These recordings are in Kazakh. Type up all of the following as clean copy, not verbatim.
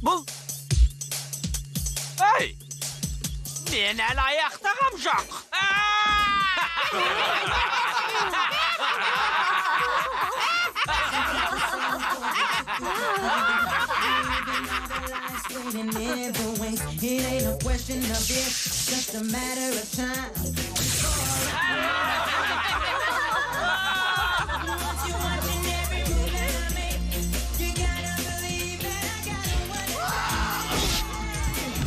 Бұл... Эй! Мен әлі аяқтағам жоқ. It ain't a question of if, just a matter of time. Once you're watching every move that I make, you gotta believe that I got what it takes.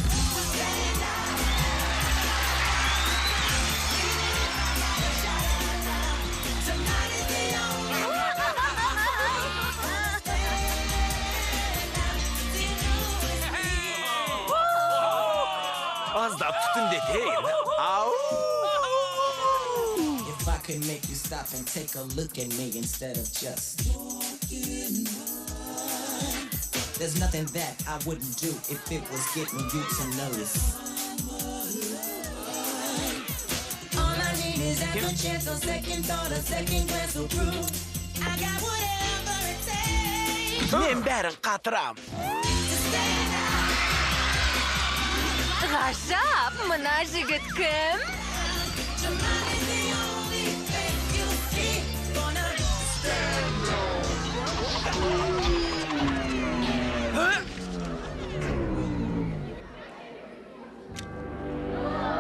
Somebody's the only Аздап түтінде дейін. Ау! If I could make you stop and take a look at me instead of just walking by. There's nothing that I wouldn't do if it was getting you to notice. All I need is half a chance, a second thought, a second glance will prove I got whatever it takes Мен бәрін қатырам. to stand out. Ғажап, мына жігіт кім? Somebody's the only face you see. Gonna stand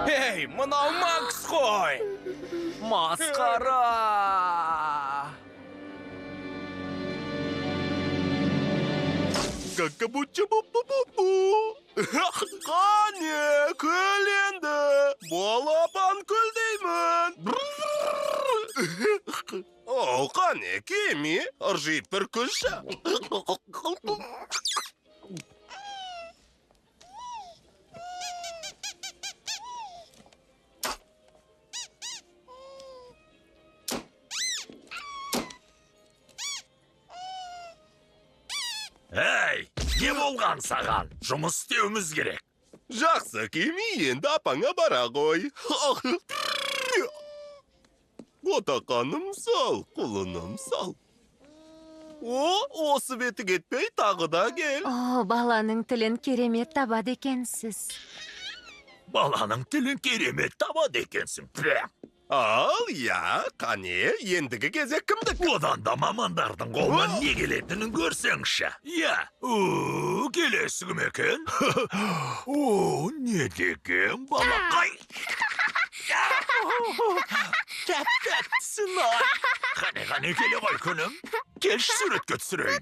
Эй, мынау Макс қой! Масқара! Какабучу-бу-бу-бу-бу. Қане, күл енді. Балапан күл деймін. О, қане, кеме, ыржиып бір күлші. Эй, не болған саған? Жұмыс істеуіміз керек. Жақсы, кеме, енді апаңа бара ғой. Отақаным сал, құлыным сал. Осы беті кетпей тағы да кел. О, баланың тілін керемет табады екенсіз. Баланың тілін керемет табады екенсің. Прям. Ал, я, қане, ендігі кезек кімдікі? Одан да мамандардың қолынан не келетінін көрсеңші. Я, келесі кім екен? О, не деген балақай? Тәп-тәптісін ай. Қане келе ғой күнім. Келші суретке түсірейін.